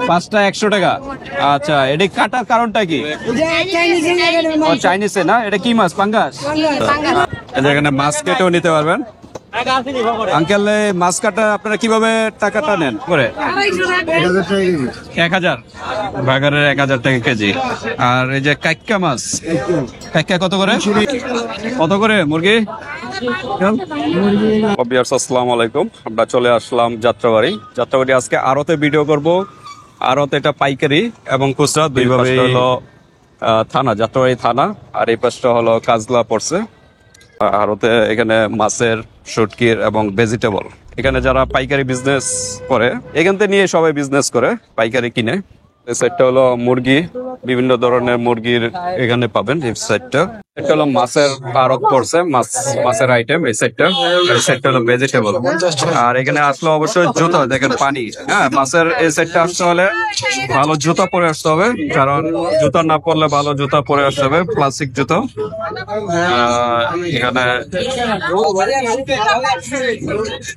5টা 100 টাকা। আচ্ছা, এটা কাটার কারণটা কি? চাইনিজ না, এটা কি মাছ? পাঙ্গাস। এখানে মাছ কেটেও নিতে পারবেন। আঙ্কেল, মাছ কাটা আপনারা কিভাবে টাকাটা নেন করে? 1000 বাগারের 1000 টাকা কেজি। আর এই যে কাইক্কা মাছ, কাইক্কা কত করে? কত করে মুরগি? আসসালামু আলাইকুম, আমরা চলে আসলাম যাত্রাবাড়ি। আজকে আড়তে ভিডিও করব। আড়ত এটা পাইকারি এবং খুচরা দুইভাবে হলো থানা, যাত্রাবাড়ি থানা, আর এই পাশটা হলো কাজলা পড়ছে। আড়তে এখানে মাছের, শুটকির এবং ভেজিটেবল, এখানে যারা পাইকারি বিজনেস করে এখান থেকে নিয়ে সবাই বিজনেস করে, পাইকারি কিনে। এই সাইডটা হলো মুরগি, বিভিন্ন ধরনের মুরগির এখানে পাবেন। এই সাইডটা এটা হলো মাছের আড়ত পড়ছে, মাছের আইটেম। এই সাইডটা হলো ভেজিটেবল। আর এখানে আসলে অবশ্যই জুতা, দেখেন পানি, হ্যাঁ, মাছের এই সাইডটা আসতে হলে ভালো জুতা পরে আসতে হবে, কারণ জুতা না পরলে ভালো জুতা পরে আসতে হবে, প্লাস্টিক জুতো। এখানে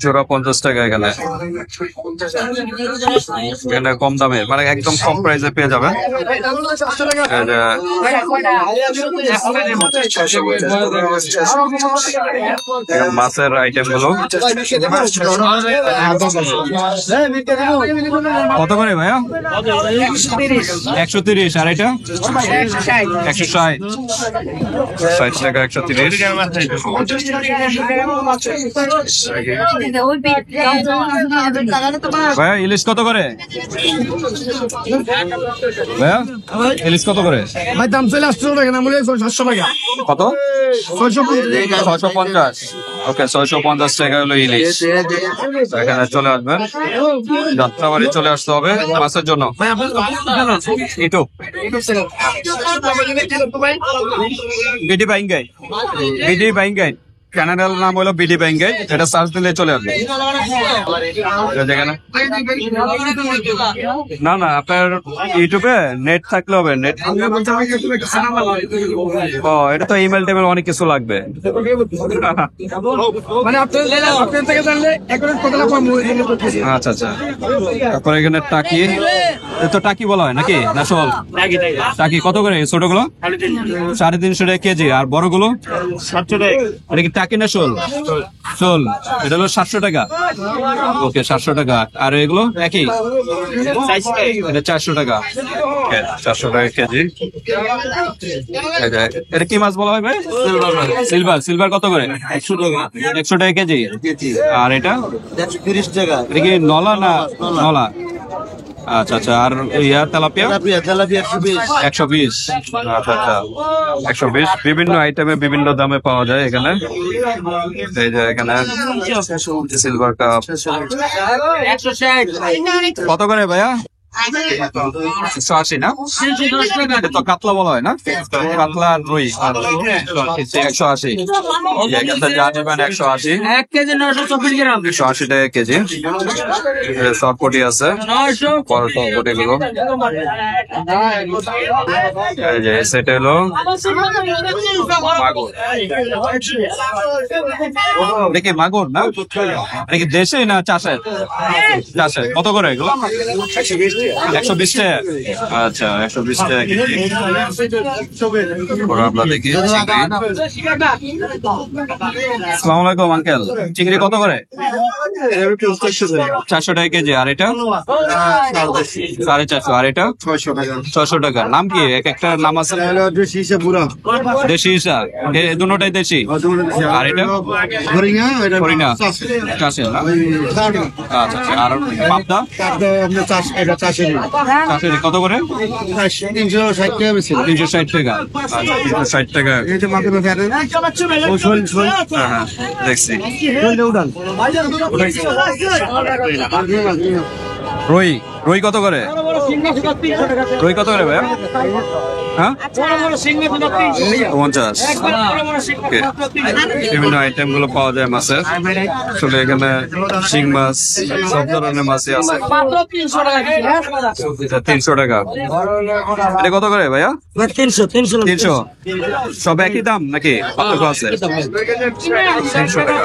জোড়া 50 টাকা। এখানে কম দামে, মানে একদম কম প্রাইসে পেয়ে যাবেন। মাছের আইটেম গুলো কত করে ভাইয়া? 130। আর এটা 160 টাকা। 130 ভাইয়া। ইলিশ কত করে ভাইয়া? ইলিশ কত করে ভাই? দাম চলে আসছে না, মূল্য 600 টাকা। কত? 650। ওকে, 650 টাকা হলো ইলিশ। এখানে চলে আসবেন, যাত্রাবাড়ি চলে আসতে হবে মাছের জন্য। বিডি বাইঙ্গাই চ্যানেলের নাম হলো বিডি বাইঙ্গাই, এটা সার্চ দিলে চলে আসবে। না না, আপনার ইউটিউবে নেট থাকলে হবে। নেট এটা তো ইমেল টেমেল অনেক কিছু লাগবে। আচ্ছা আচ্ছা। তারপরে এখানে টাকি, তো টাকি বলা হয় নাকি? না শোল টাকি কত করে? ছোটগুলো 350 টাকা কেজি, আর বড়গুলো 700 টাকা। এটা কি টাকি না শোল? শোল। এটা হলো 700 টাকা। ওকে, 700 টাকা। আর এগুলো একই, এটা 400 টাকা। 400 টাকা কেজি। এটা কি মাছ বলা হয় ভাই? সিলভার। সিলভার কত করে? 100 টাকা কেজি। আর এটা 130 টাকা। এটা কি নলা না? নলা। আচ্ছা আচ্ছা। আর তেলাপিয়া? 120। আচ্ছা আচ্ছা, 120। বিভিন্ন আইটেমে বিভিন্ন দামে পাওয়া যায় এখানে। এই যে এখানে সিলভার কাপ কত করে ভাইয়া? 180 না? তো কাতলা বলা হয় না? কাতলা আর রুই 180। যা নেবেন 180। 1 কেজি 924 গ্রাম। 180 টাকা কেজি। সরপটি আছে, সরপটি গুলো। এই যে সেটা হলো মাগুর। দেখি মাগুর না, দেখি দেশে না চাষের? চাষের। কত করে এগুলো? 120 টাকা। আচ্ছা, 120 টাকা কেজি। আমরা দেখি আসসালামু আলাইকুম আঙ্কেল, চিংড়ি কত করে? 400 টাকা কেজি। আর এটা 450। আর এটা 600 টাকা। নাম কি? একটা নাম আছে? দেশি হিসা, দুটোটাই দেশি। আর এটা হরিণা চাষের না? আচ্ছা আচ্ছা। আর পাবদা কত করে? 360 টাকা। 360 টাকা। 360 টাকা। হ্যাঁ, দেখছি। রুই কত করে? রুই কত করে ভাইয়া? হ্যাঁ বড় বড় সিংহে 50 Okay. বিভিন্ন আইটেম গুলো পাওয়া যায় মাছের। আসলে এখানে শিং মাছ সব ধরনের মাছই আছে। মাত্র 300 টাকা কেজি। 300 টাকা। এটা কত করে ভাইয়া? 300 সব একই দাম নাকি পার্থক্য আছে? 300 টাকা।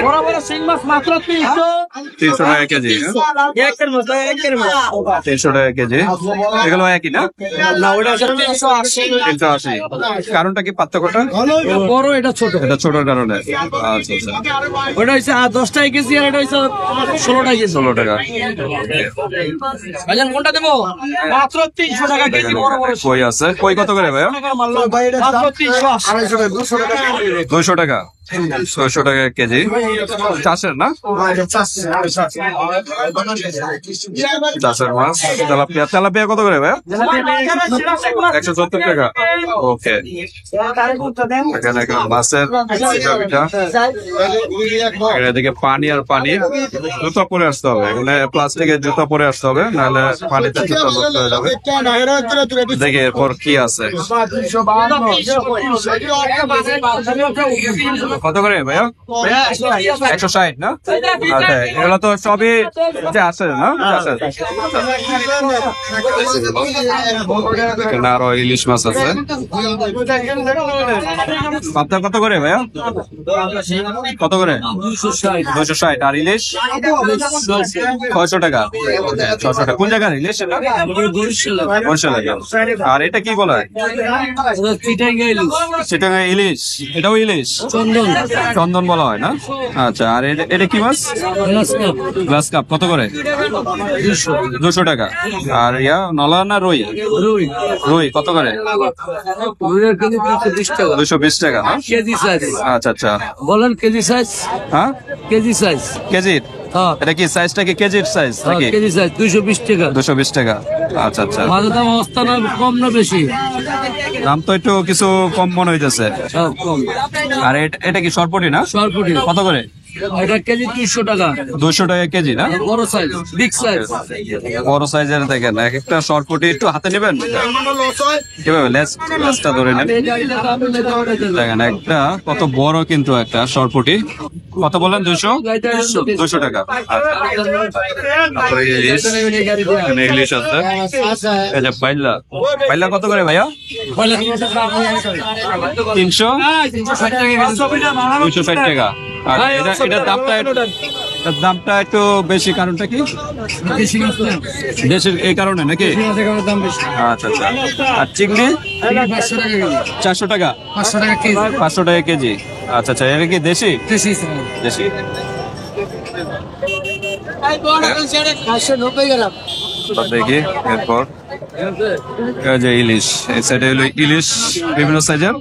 বড় বড় সিং মাছ মাত্র 300 300 টাকা কেজি। একের মতো 300 টাকা কেজি। এগুলো একই না? না ওটা 380 380। কারণটা কি পার্থক্যটা? বড় এটা ছোট এটা ছোট কারণে। আচ্ছা আচ্ছা। ওটা হচ্ছে 10 টাকা কেজি আর এটা হচ্ছে 16 টাকা কেজি 16 টাকা। ভাইজান কোনটা দেবো মাত্র 300 টাকা কেজি বড় বড় কই আছে? কই কত করে ভাইয়া? মাত্র 380 200 টাকা। 600 টাকা কেজি। চাষের না? চাষের মাছ। তেলাপিয়া। তেলাপিয়া কত করে ভাইয়া? 170 টাকা। ওকে। এখানে একটা মাছের তেলাপিয়া। এদিকে পানি আর পানি। জুতা পরে আসতে হবে। এখানে প্লাস্টিকের জুতা পরে আসতে হবে, নাহলে পানিতে জুতা নষ্ট হয়ে যাবে। দেখি এরপর কি আছে। কত করে ভাইয়া? 160 না? আচ্ছা, এগুলো তো সবই যে আছে না? এখানে আরো ইলিশ মাছ আছে। পাবদা কত করে ভাইয়া? কত করে? 260। আর ইলিশ 600 টাকা। 600 টাকা। কোন জায়গার ইলিশ এটা? বরিশালের। আর এটা কি বলা হয়? সেটা ইলিশ। এটাও ইলিশ। চন্দন বলা হয় না? আচ্ছা। আর এটা কি মাছ? Glass cup. কত করে? 200 টাকা। আর ইয়া নলা না রুই? রুই কত করে? 220 টাকা। কেজি সাইজ আচ্ছা আচ্ছা। বলেন কেজি সাইজ হ্যাঁ কেজি সাইজ কেজির? হ্যাঁ এটা কি সাইজটা কি কেজির সাইজ নাকি? কেজি সাইজ 220 টাকা 220 টাকা। আচ্ছা আচ্ছা। মাছের দাম অবস্থা না কম না বেশি? দাম তো একটু কিছু কম মনে হইতেছে। সব কম। আর এটা কি সরপটি না? সরপুরি কত করে? এটা কেজি 200 টাকা 200 টাকা কেজি না? বড় সাইজ বিগ সাইজ বড় সাইজের দেখেন এক একটা সরপটি একটু হাতে নেবেন কিভাবে লেজটা ধরে নেন। দেখেন একটা কত বড় কিন্তু একটা সরপটি। কত বললেন? 200 টাকা। তারপরে ইলিশ। এখানে ইলিশ আছে। এই যে পাইলা। পাইলা কত করে ভাইয়া? 300 260 টাকা। আর এটার দামটা একটু বেশি, কারণটা কি? দেশের এই কারণে নাকি? আচ্ছা আচ্ছা। আর চিংড়ি 400 টাকা। 500 টাকা কেজি। আচ্ছা আচ্ছা। এটা কি দেশি? দেশি। দেখি এরপর এই যে ইলিশ। এই সাইডে হলো ইলিশ বিভিন্ন সাইজের।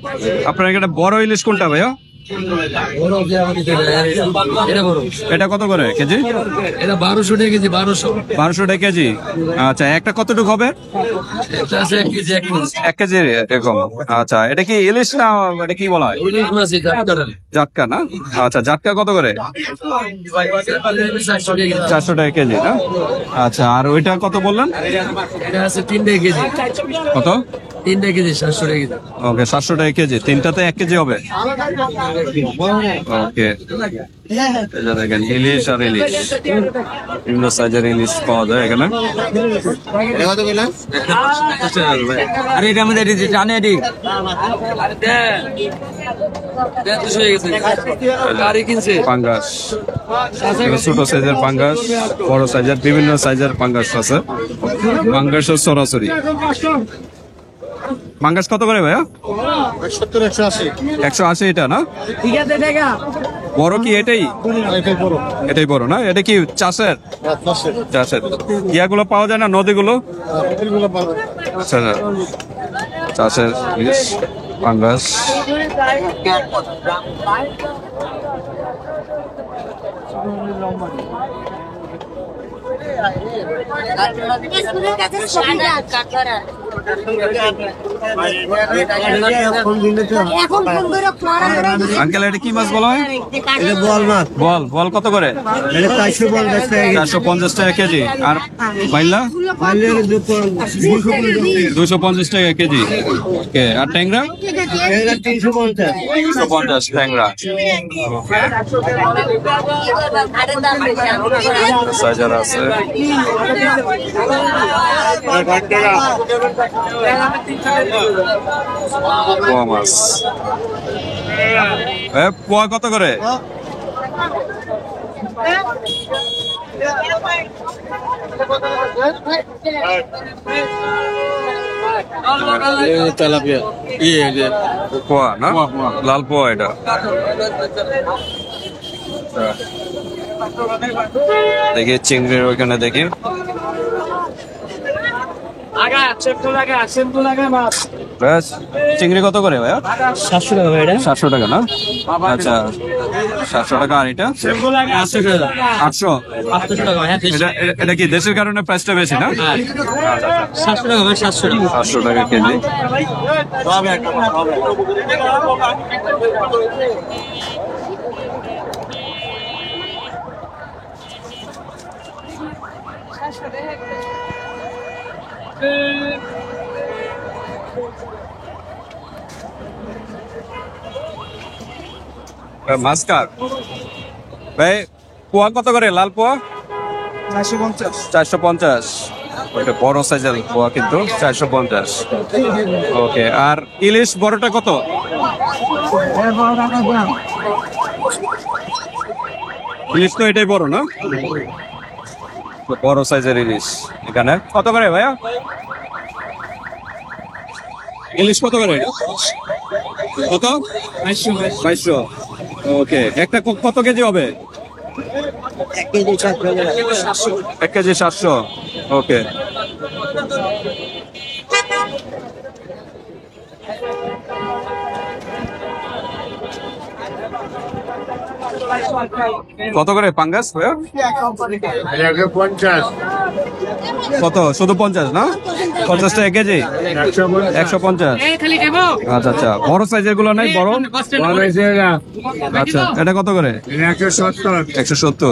আপনার এখানে বড় ইলিশ কোনটা ভাইয়া? এটা কত করে কেজি? এটা 1200 টাকা কেজি 1200 টাকা কেজি। আচ্ছা, একটা কতটুকু হবে? এটা আছে 1 কেজি 1 কেজি এরকম। আচ্ছা, এটা কি ইলিশ না এটা কি বলা হয়? ইলিশ মাছ এটা জাটকা না? আচ্ছা, জাটকা কত করে? 400 টাকা কেজি না? আচ্ছা, আর ওইটা কত বললেন? এটা আছে 3 টাকা কেজি। কত? 3 টাকা কেজি 700 টাকা কেজি। ওকে, 700 টাকা কেজি। তিনটাতে 1 কেজি হবে। ওকে, দেখেন ইলিশ আর ইলিশ বিভিন্ন সাইজের ইলিশ পাওয়া যায় এখানে। আরে এটা আমাদের জানে এটি পাঙ্গাস, ছোট সাইজের পাঙ্গাস, বড় সাইজের, বিভিন্ন সাইজের পাঙ্গাস আছে। পাঙ্গাস সরাসরি। পাঙ্গাস কত করে ভাইয়া? 180 এটা না? বড় কি এটাই? এটাই বড় না? এটা কি চাষের? চাষের। ইয়াগুলো পাওয়া যায় না নদীগুলো? আচ্ছা, চাষের ইলিশ পাঙ্গাস। আঙ্কেল এটা কি মাছ বলা হয়? বল মাছ, বল বল কত করে? 450 টাকা কেজি। আর বাইলা 250 টাকা কেজি। ওকে, আর ট্যাংরা 350 ট্যাংরা। সাইজার আছে। পোয়া মাছ পোয়া কত করে? তেলাপিয়া পোয়া না, লাল পোয়া এটা। দেখি চিংড়ির ওইখানে দেখি ব্যাস। চিংড়ি কত করে ভাইয়া? 700 টাকা ভাই। এটা 700 টাকা না? আচ্ছা 700 টাকা। আর এটা 800 টাকা। এটা কি দেশের কারণে প্রাইসটা বেশি না? 700 টাকা ভাই, 700 টাকা। 800 টাকা কেজি। মাছ কার ভাই? পোয়া কত করে লাল পোয়া? 450। ওটা বড় সাইজের পোয়া কিন্তু 450। ওকে, আর ইলিশ বড়টা কত? ইলিশ তো এটাই বড় না? বড় সাইজের ইলিশ এখানে কত করে ভাইয়া? ইলিশ কত করে? কত? 2200। ওকে, একটা কত কেজি হবে? 1 কেজি 700। ওকে, কত করে পাঙ্গাস ভাইয়া? 50। কত? শুধু 50 না? 50 টাকা কেজি? 150। আচ্ছা আচ্ছা, বড় সাইজের গুলো নাই? বড় আচ্ছা, এটা কত করে? 170।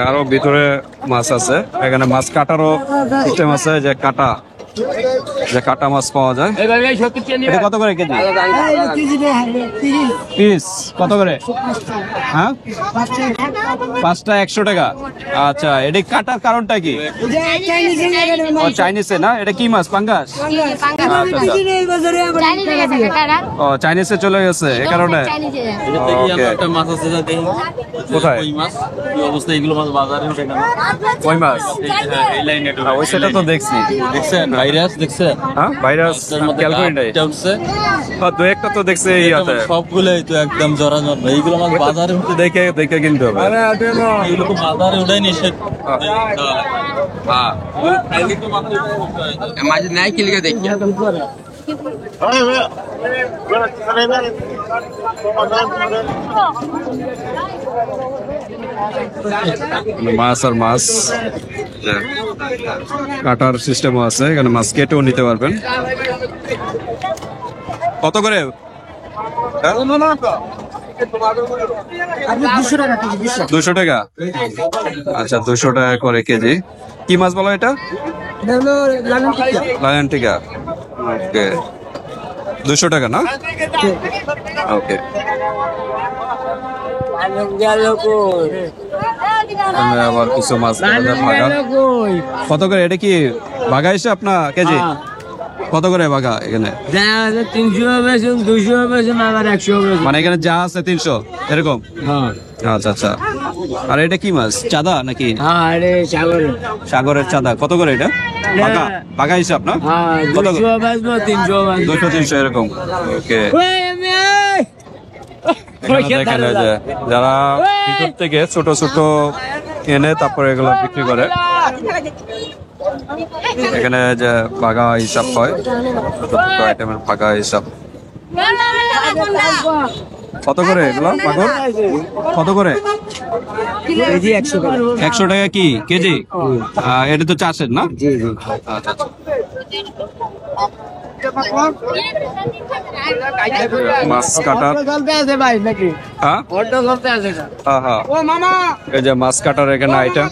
আরো ভিতরে মাছ আছে, এখানে মাছ কাটারও সিস্টেম আছে, যে কাটা মাছ পাওয়া যায়। এটা কত করে কেজি? পিস কত করে? হ্যাঁ, 5টা 100 টাকা। আচ্ছা, এটা কাটার কারণটা কি? চাইনিজে না? এটা কি মাছ? পাঙ্গাস? ও, চাইনিজে চলে গেছে এ কারণে। কোথায় ওই মাছ? ওই সেটা তো দেখছি। দেখছেন ভাইরাস? দেখছেন? হ্যাঁ, ভাইরাস ক্যালকুলেটার দু একটা তো দেখছে। সবগুলোই তো একদম জরাজর। এইগুলো মাছ বাজারে দেখে দেখে কিনতে হবে। এগুলো তো বাজারে ওটাই নিষেধ। মাঝে নাই কিলিকে দেখি মাছ আর মাছ কাটার সিস্টেমও আছে, এখানে মাছ কেটেও নিতে পারবেন। কত করে? 200 টাকা। আচ্ছা, 200 টাকা করে কেজি। কি মাছ বলো এটা? লায়ন টিকা। ওকে, 200 টাকা না? ওকে, আবার কিছু মাছ ভাগা। কত করে? এটা কি ভাগা হিসাব না কেজি? কত করে ভাগা এখানে? 300, 200, আবার 100। মানে এখানে যা আছে 300 এরকম? আচ্ছা আচ্ছা। আর এটা কি মাছ? চাঁদা নাকি? সাগরের চাঁদা। কত করে এটা? ভাগা ভাগা হিসাব না? কত? 200, 300 এরকম। ওকে, এখানে যে যারা ভিতর থেকে ছোট ছোট এনে তারপরে এগুলো বিক্রি করে, এখানে যে ভাগা হিসাব হয়, ছোট ছোট আইটেমের ভাগা হিসাব। কত করে এগুলো পাগল? কত করে? কেজি 100 টাকা। 100 টাকা কি কেজি? এটা তো চাষের না? আচ্ছা আচ্ছা। মাছ কাটার হ্যাঁ হ্যাঁ এই যে মাছ কাটার এখানে আইটেম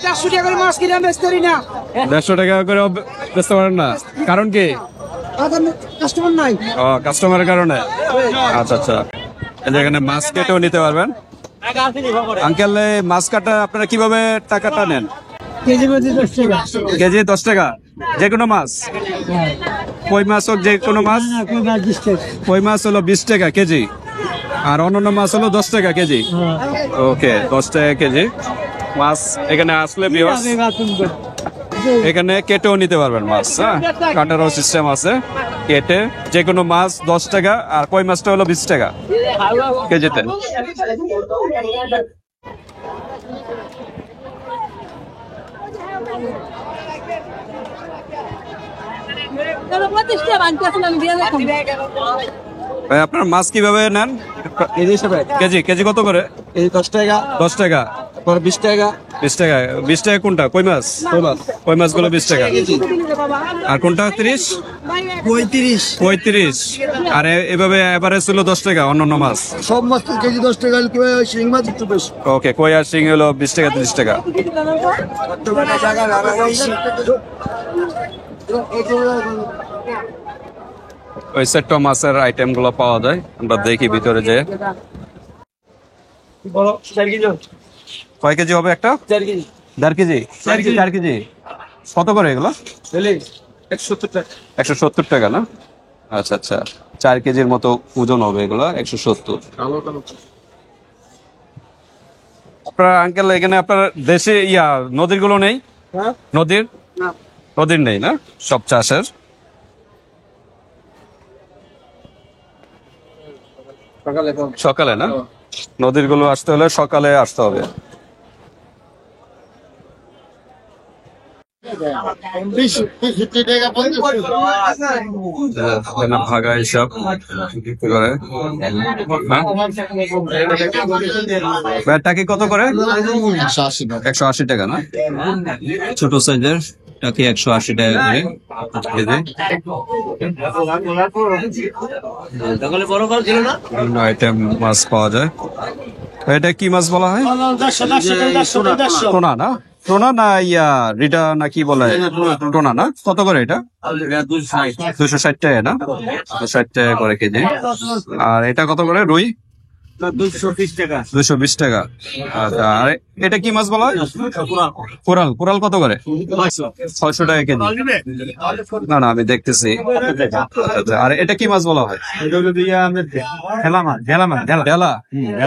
150 টাকা করে বেচতে পারেন না, কারণ কি? কাস্টমার নাই। ও কাস্টমারের কারণে। আচ্ছা আচ্ছা, এই যে এখানে মাছ কেটেও নিতে পারবেন। আঙ্কেল মাছ কাটা আপনারা কিভাবে টাকাটা নেন? কেজি প্রতি 10 টাকা। কেজি 10 টাকা, যে কোনো মাছ? কই মাছ হোক, যে কোনো মাছ? কই মাছ হলো 20 টাকা কেজি, আর অন্যান্য মাছ হলো 10 টাকা কেজি। ওকে, 10 টাকা কেজি মাছ। এখানে আসলে ভিউয়ার্স এখানে কেটেও নিতে পারবেন মাছ, হ্যাঁ, কাটারও সিস্টেম আছে। কেটে যে কোনো মাছ 10 টাকা, আর কই মাছটা হলো 20 টাকা কেজিতে। ভাই আপনার মাছ কিভাবে নেন? কেজি হিসাবে কেজি কেজি কত করে? এই 10 টাকা, 10 টাকা, পরে 20 টাকা। 20 টাকা। 20 টাকা কোনটা? কই মাছ? কই মাছগুলো 20 টাকা। আর কোনটা 30? 35। 35। আর এভাবে এভারেজ ছিল 10 টাকা অন্যান্য মাছ। সব মাছ তো কেজি 10 টাকা, শিং মাছ একটু বেশি। ওকে, কই আর শিং হলো 20 টাকা 30 টাকা। ওই সেট মাছের আইটেম গুলো পাওয়া যায়, আমরা দেখি ভিতরে যে কয় কেজি হবে একটা? 4 কেজি। 1.5 কেজি? 4 কেজি কত করে এগুলো? 170 টাকা। 170 টাকা না? আচ্ছা আচ্ছা, 4 কেজির মতো ওজন হবে এগুলো, 170। আপনার আঙ্কেল এখানে আপনার দেশে নদীর গুলো নেই? হ্যাঁ? নদীর নেই না, সব চাষের। সকালে না, নদীর গুলো আসতে হলে সকালে আসতে হবে। ভাগা হিসাব করে টাকি কত করে? 180 টাকা না? ছোট সাইজের টাকি 180 টাকা করে বিভিন্ন আইটেম মাছ পাওয়া যায়। এটা কি মাছ বলা হয়? টোনা না? টোনা না রিডা না কি বলে? টোনা না? কত করে এটা? 260 টাকা না? 260 টাকা করে কেজি। আর এটা কত করে? রুই 220 টাকা। 220 টাকা। আচ্ছা, আর এটা কি মাছ বলা হয়? কোরাল। কোরাল কত করে? 600 টাকা কেজি। না না, আমি দেখতেছি। আচ্ছা, আর এটা কি মাছ বলা হয়? ডেলা।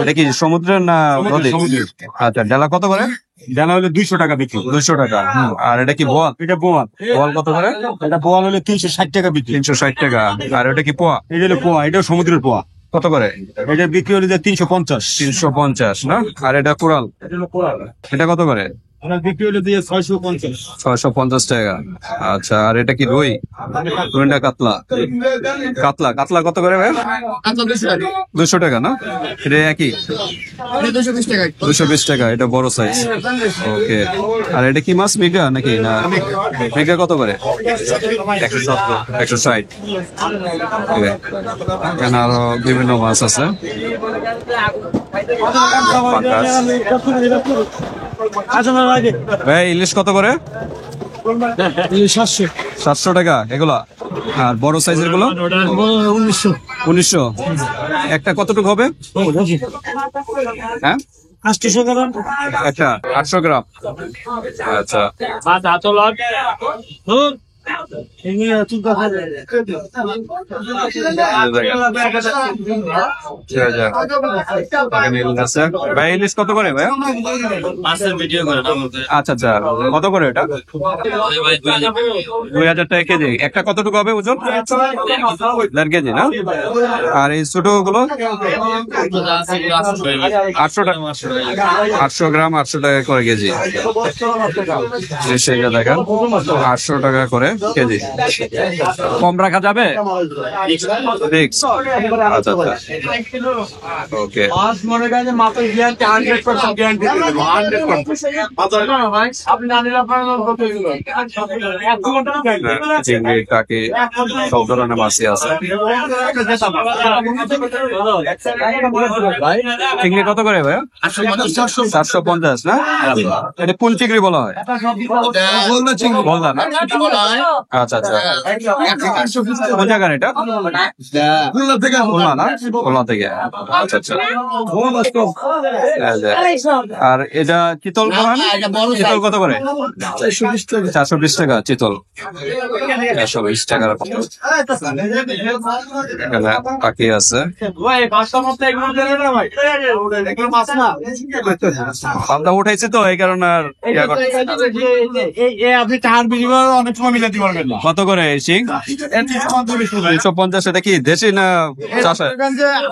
এটা কি সমুদ্রের না নদীর? আচ্ছা, ডেলা কত করে? ডানা হলে 200 টাকা বিক্রি। 200 টাকা। আর এটা কি বোয়াল? এটা বোয়াল। বোয়াল কত করে? এটা বোয়াল হলে 360 টাকা বিক্রি। 360 টাকা। আর এটা কি পোয়া? এটা হলো পোয়া, এটা সমুদ্রের পোয়া। কত করে? এটা বিক্রি হলে 350। 350 না? আর এটা কোরাল, এটা কত করে? এটা বিক্রি হলে 650। 650 টাকা। আচ্ছা, আর এটা কি রুই? রুইটা কাতলা। কাতলা কত করে ভাই? 200 টাকা না? এটা একই 220 টাকা। এটা বড় সাইজ। ওকে, আর এটা কি মাছ? মিগা নাকি? না, মিগা কত করে? 160। এখানে আরো বিভিন্ন মাছ আছে। ভাই ইলিশ কত করে? 700 টাকা এগুলা। আর বড় সাইজের গুলো 1900। একটা কতটুকু হবে? হ্যাঁ, 800 গ্রাম। একটা 800 গ্রাম। আচ্ছা, ভাই ইলিশ কত করে ভাই? আচ্ছা আচ্ছা, কত করে এটা? 2000 টাকা কেজি। একটা কতটুকু হবে ওজন? 1.5 কেজি না? আর এই ছোট গুলো 800 টাকা। 800 গ্রাম 800 টাকা করে কেজি। দেখেন 800 টাকা করে কেজি। কেজি। কম রাখা যাবে? Fix? আচ্ছা আচ্ছা, ওকে। মাছ মনে করেন যে মাছের গ্যারান্টি 100% গ্যারান্টি দেবো 100%। আপনি না নিলে আপনার চিংড়ি, কাকি, সব ধরনের মাছই আছে। চিংড়ি কত করে ভাই? 450 না? এটা কোন চিংড়ি বলা হয়? বললা না? আচ্ছা আচ্ছা, কোন জায়গার এটা? খুলনা না? খুলনা থেকে, আচ্ছা আচ্ছা। আর এটা চিতল বলা না? চিতল কত করে? 420 টাকা চিতল, 120 টাকার পাখি আছে। পাবদা উঠাইছে তো এই কারণে আর আপনি টাকার বিনিময়ে অনেক সময় মিলাতে পারবেন না। কত করে শিং? 250। এটা কি দেশি না চাষের?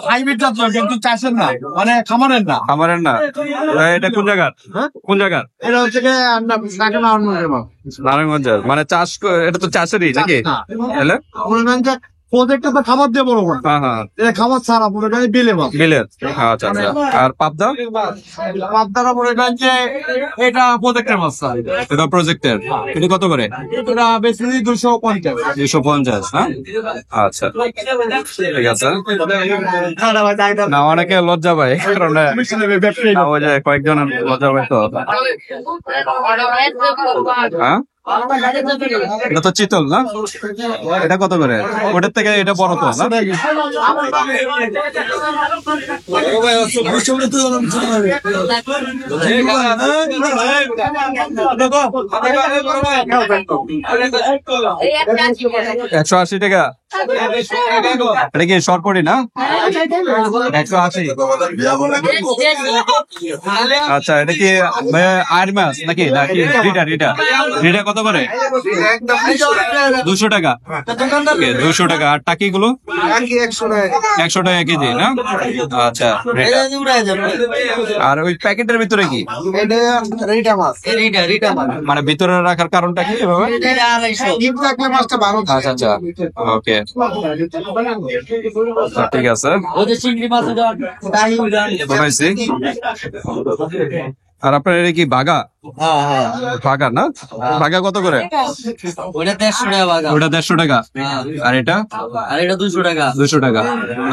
হাইব্রিড জাত কিন্তু চাষের না, মানে খামারের না। আমারের না? এটা কোন জায়গার? কোন জায়গার? এটা হচ্ছে নারায়ণগঞ্জের, মানে চাষ এটা তো চাষেরই নাকি? তাহলে প্রজেক্টটা তো খাবার দিয়ে বড় করে, হ্যাঁ হ্যাঁ, এটা খাবার ছাড়া মনে করেন বিলে মাছ। বিলের, আচ্ছা আচ্ছা। আর পাবদা? পাবদারা মনে করেন যে এটা প্রজেক্টের মাছ, এটা প্রজেক্টের, এটা কত করে? এটা বেশি 250। 250 না? আচ্ছা ঠিক আছে। না অনেকে লজ্জা পায় কারণ ওই যে কয়েকজনের লজ্জা পায় তো। হ্যাঁ, এটা তো চিতল না? এটা কত করে? ওটার থেকে এটা বড় তো না? $180 টাকা। এটা কি সরপরি না? 180। আচ্ছা, এটা কি আয়ের মাছ নাকি? রিটা কত করে? 200 টাকা। 200 টাকা। আর টাকি গুলো 100 টাকা কেজি না? আচ্ছা। আর ওই প্যাকেটের ভিতরে কি মানে ভিতরে রাখার কারণটা কি? আচ্ছা আচ্ছা, ওকে, ঠিক আছে। আর আপনার এটা কি বাগা? বাগা না? বাগা কত করে? ওটা 150 টাকা বাগা। ওটা 150 টাকা। আর এটা? আর এটা 200 টাকা। 200 টাকা।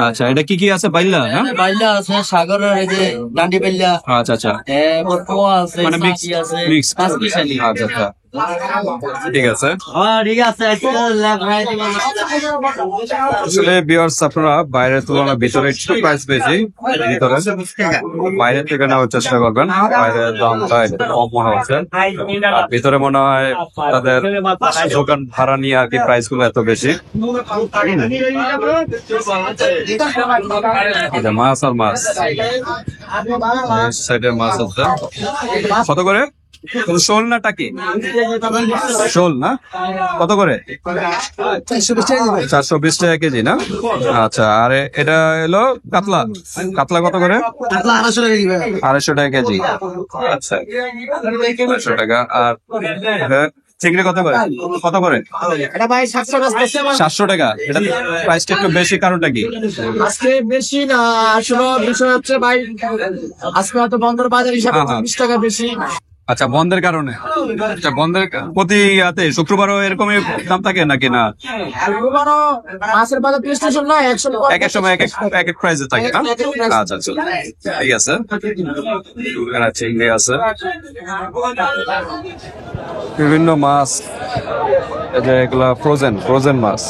আচ্ছা, এটা কি কি আছে? বাইলা না? বাইলা আছে, সাগরের এই যে ডান্ডি বাইলা। আচ্ছা আচ্ছা, পোয়া আছে, মানে মিক্স আছে, মিক্স। পাঁচ পিসালি। আচ্ছা আচ্ছা, ঠিক আছে। ঠিক আছে। আসলে ভিউয়ার্স, আপনারা বাইরের তুলনায় ভিতরে একটু প্রাইস বেশি, ভিতরে বাইরের থেকে নেওয়ার চেষ্টা করবেন। বাইরের দামটা একটু কম মনে হচ্ছে, আর ভিতরে মনে হয় তাদের দোকান ভাড়া নিয়ে আর কি প্রাইস গুলো এত বেশি। মাছ আর মাছ, সাইডে মাছ আছে। কত করে? শোল না টাকি? শোল না? কত করে? 420 টাকা কেজি না? আচ্ছা। আর এটা এলো কাতলা। কাতলা কত করে? 250 টাকা কেজি। আচ্ছা, 250 টাকা। আর চিংড়ি কত করে? কত করে? 700 টাকা। এটা প্রাইসটা একটু বেশি, কারণটা কি? আজকে বেশি না, আসলে বিষয় হচ্ছে ভাই আজকে হয়তো বন্দর বাজার হিসাবে 20 টাকা বেশি। আচ্ছা, বন্ধের কারণে। আচ্ছা, বন্ধের প্রতি শুক্রবারও এরকমই দাম থাকে নাকি না? মাছের বাজার স্টেশন নয়, এক এক সময় এক এক প্রাইসে থাকে না? আচ্ছা আচ্ছা, ঠিক আছে। এখানে চিংড়ি আছে, বিভিন্ন মাছ, এই যে এগুলা ফ্রোজেন মাছ,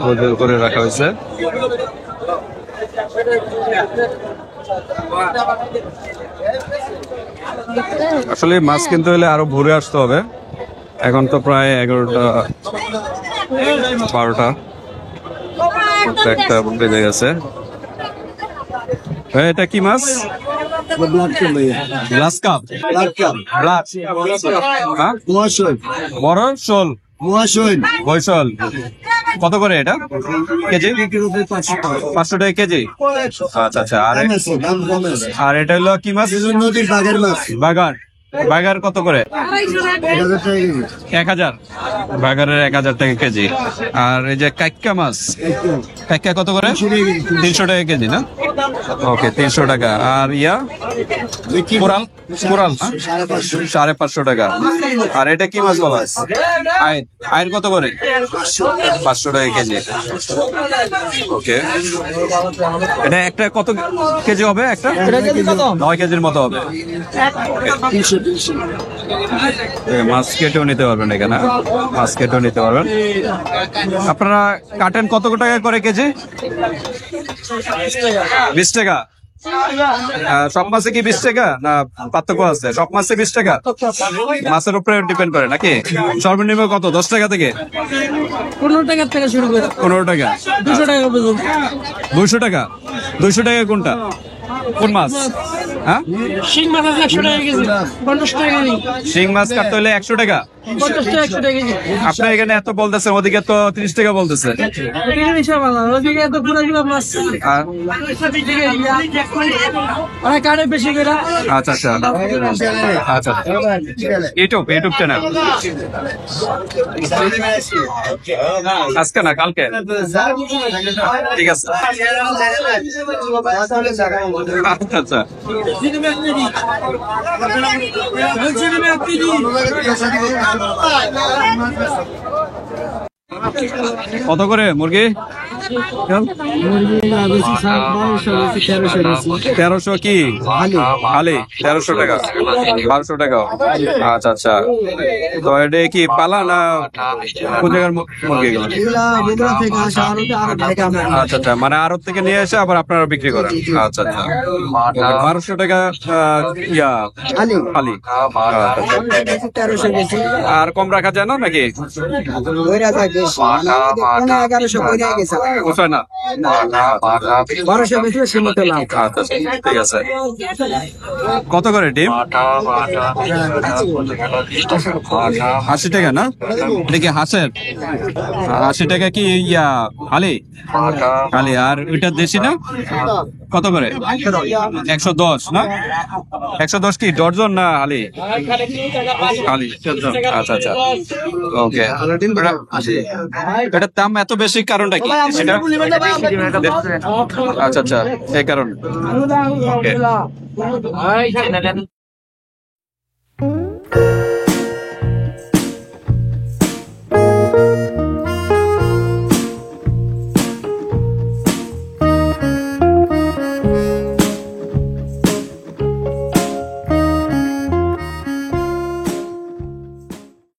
ফ্রোজেন করে রাখা হয়েছে। আসলে মাছ কিনতে হলে আরো ভোরে আসতে হবে। এখন তো প্রায় 11টা 12টা, একটা বেজে গেছে। এটা কি মাছ? Glass cup. বড় শোল, বৈশল। কত করে এটা কেজি? 500 টাকা কেজি। আচ্ছা আচ্ছা। আর এটা হলো কি মাছ? নদীর বাগার মাছ। বাগার বাগার কত করে? 1000। বাগারের 1000 টাকা কেজি। আর এই যে কাইক্কা মাছ, কাইক্কা কত করে? 300 টাকা কেজি না? ওকে, 300 টাকা। আর ইয়া কোরাল, কোরাল না? 550 টাকা। আর এটা কি মাছ বলা? আইর, আইর কত করে? 500 টাকা কেজি। ওকে, এটা একটা কত কেজি হবে? একটা 9 কেজির মতো হবে। মাছ কেটেও নিতে পারবেন এখানে, মাছ কেটেও নিতে পারবেন। আপনারা কাটেন কত টাকা করে কেজি? 20 টাকা। সব মাছে কি 20 টাকা না পার্থক্য আছে? সব মাছে 20 টাকা, মাছের উপরে ডিপেন্ড করে নাকি? সর্বনিম্ন কত? 10 টাকা থেকে 15 টাকা থেকে শুরু করে 15 টাকা। 200 টাকা পর্যন্ত। 200 টাকা? 200 টাকা কোনটা? কোন মাছ? হ্যাঁ, শিং মাছ আছে 100 টাকা কেজি, 50 টাকা কেজি, শিং মাছ কাটতে হলে 100 টাকা। 50 টাকা 100 টাকা কেজি। আপনার এখানে এত বলতেছেন, ওদিকে তো 30 টাকা বলতেছে। ওদিকে হিসাব আলাদা, ওদিকে এত পুরোগুলো মাছ আর অনেক কাটে বেশি করে। আচ্ছা আচ্ছা আচ্ছা, ইউটিউব চ্যানেল আজকে না কালকে? ঠিক আছে, আচ্ছা আচ্ছা। কত করে মুরগি? 1300 কি হালি? 1300 টাকা, 1200 টাকা। আচ্ছা আচ্ছা, তো এটা কি পালা না কোন জায়গার মুরগি এগুলো? আচ্ছা আচ্ছা, মানে আড়ত থেকে নিয়ে এসে আবার আপনারা বিক্রি করেন। আচ্ছা আচ্ছা, 1200 টাকা ইয়া হালি। আর কম রাখা যায় না নাকি? কোথায় না? আচ্ছা, ঠিক আছে। কত করে ডিম? 80 টাকা না? এটা কি হাঁসের? 80 টাকা কি ইয়া হালি? হালি। আর ওইটা দেশি না? কত করে? 110 না? 110 কি ডর্জন না হালি? হালি। আচ্ছা আচ্ছা, ওকে। এটার দাম এত বেশি কারণটা কি সেটা? আচ্ছা আচ্ছা, এই কারণ। ওকে।